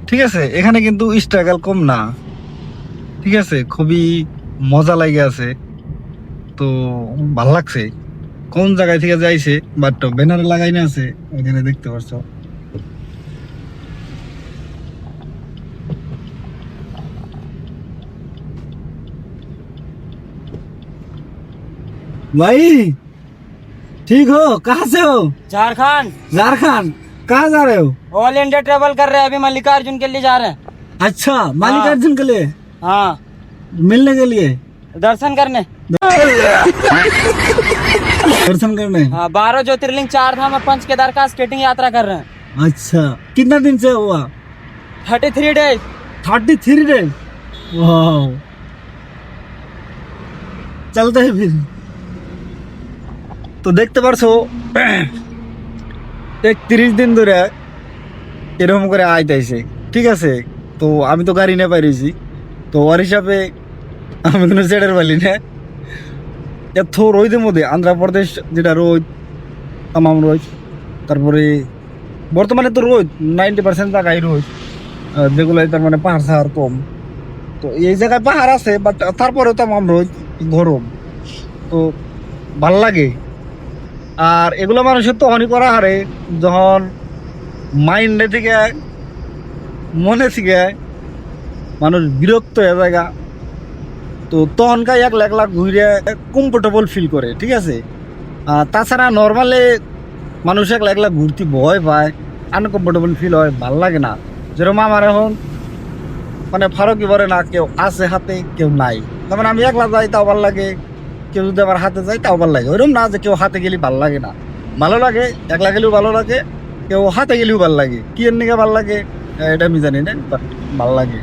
ঠিক আছে, এখানে কিন্তু স্ট্রাগল কম না, ঠিক আছে, খুবই মজা লাগে আছে। তো ভাল লাগছে। কোন জায়গায় থেকে যাইছে বাট ব্যানারে লাগাই না আছে, এখানে দেখতে পারছো। भाई ठीक हो, कहाँ से हो? झारखंड। झारखंड। कहाँ जा रहे हो? ऑल इंडिया ट्रेवल कर रहे हैं, अभी मल्लिकार्जुन के लिए जा रहे हैं। अच्छा, मल्लिकार्जुन के लिए हाँ, मिलने के लिए, दर्शन करने। दर्शन करने। हाँ, 12 ज्योतिर्लिंग, 4 धाम और 5 केदार का स्केटिंग यात्रा कर रहे हैं। अच्छा, कितना दिन से हुआ? 33 डेज। 33 डेज। वाह, चलते हैं फिर। তো দেখতে পারছো 31 দিন ধরে এরকম করে আইতাইছে, ঠিক আছে। তো আমি তো গাড়ি নিয়ে পাইছি, তো ওর হিসাবে আমি কোনো সেটের পাইলি না। এত রোদের মধ্যে আন্ধ্রপ্রদেশ যেটা রোদ, তামাম রোদ, তারপরে বর্তমানে তো রোদ 90% জায়গায় রোদ, যেগুলো তার মানে পাহাড় সাহাড় কম। তো এই জায়গায় পাহাড় আছে বাট তারপরেও তামাম রোদ, গরম। তো ভাল লাগে। আর এগুলো মানুষের তখনই করা হারে যখন মাইন্ডে থেকে মনে থেকে মানুষ বিরক্ত হয়ে জায়গা, তো তখনকার একলা একলা ঘুরে কমফোর্টেবল ফিল করে, ঠিক আছে। তাছাড়া নর্মালি মানুষ একলা একলা ঘুরতে ভয় পায়, আনকমফোর্টেবল ফিল হয়, ভাল লাগে না। যেরকম আমার এখন মানে ফারকি বলে না, কেউ আছে হাতে কেউ নাই, যেমন আমি একলা যাই তাও ভাল লাগে, কেউ যদি আমার হাতে যায় তাও ভালো লাগে। ওইরকম না যে কেউ হাতে গেলে ভালো লাগে না, ভালো লাগে, একলা গেলেও ভালো লাগে, কেউ হাতে গেলেও ভালো লাগে। কি এর নিকে ভালো লাগে এটা আমি জানি না, বাট ভালো লাগে।